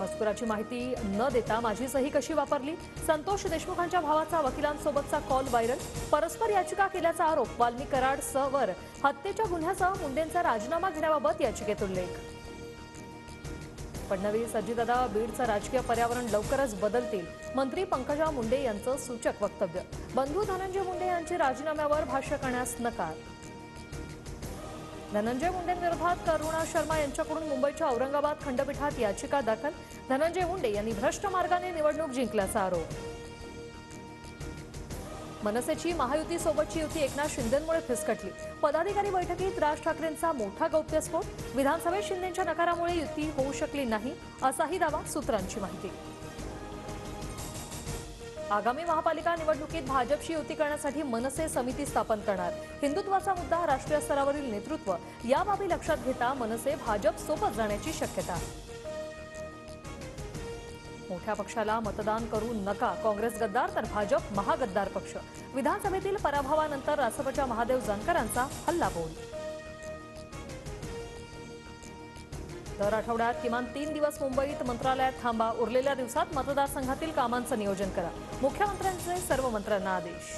मजकुराची माहिती न देता माझी सही कशी वापरली? संतोष देशमुखांच्या भावाचा वकिलांसोबतचा कॉल व्हायरल. परस्पर याचिका केल्याचा आरोप. वाल्मी कराडवर हत्येच्या गुन्ह्यासह मुंडेंचा राजीनामा घेण्याबाबत याचिकेत उल्लेख. फडणवीस अजितदादा बीडचं राजकीय पर्यावरण लवकरच बदलतील. मंत्री पंकजा मुंडे यांचं सूचक वक्तव्य. बंधू धनंजय मुंडे यांची राजीनाम्यावर भाष्य करण्यास नकार. धनंजय मुंडेंविरोधात करुणा शर्मा यांच्याकडून मुंबईच्या औरंगाबाद खंडपीठात याचिका दाखल. धनंजय मुंडे यांनी भ्रष्ट मार्गाने निवडणूक जिंकल्याचा आरोप. मनसेची महायुतीसोबतची युती एकनाथ शिंदेंमुळे फिसकटली. पदाधिकारी बैठकीत राज ठाकरेंचा मोठा गौप्यस्फोट. विधानसभेत शिंदेंच्या नकारामुळे युती होऊ शकली नाही असाही दावा. सूत्रांची माहिती. आगामी महापालिका निवडणुकीत भाजपशी युती करण्यासाठी मनसे समिती स्थापन करणार. हिंदुत्वाचा मुद्दा, राष्ट्रीय स्तरावरील नेतृत्व या बाबी लक्षात घेता मनसे भाजप सोबत जाण्याची शक्यता. मोठ्या पक्षाला मतदान करू नका. काँग्रेस गद्दार तर भाजप महागद्दार पक्ष. विधानसभेतील पराभवानंतर रासपच्या महादेव जानकरांचा हल्लाबोल. दर आठवड्यात किमान 3 दिवस मुंबईत मंत्रालयात थांबा. उरलेल्या दिवसात मतदारसंघातील कामांचं नियोजन करा. मुख्यमंत्र्यांचे सर्व मंत्र्यांना आदेश.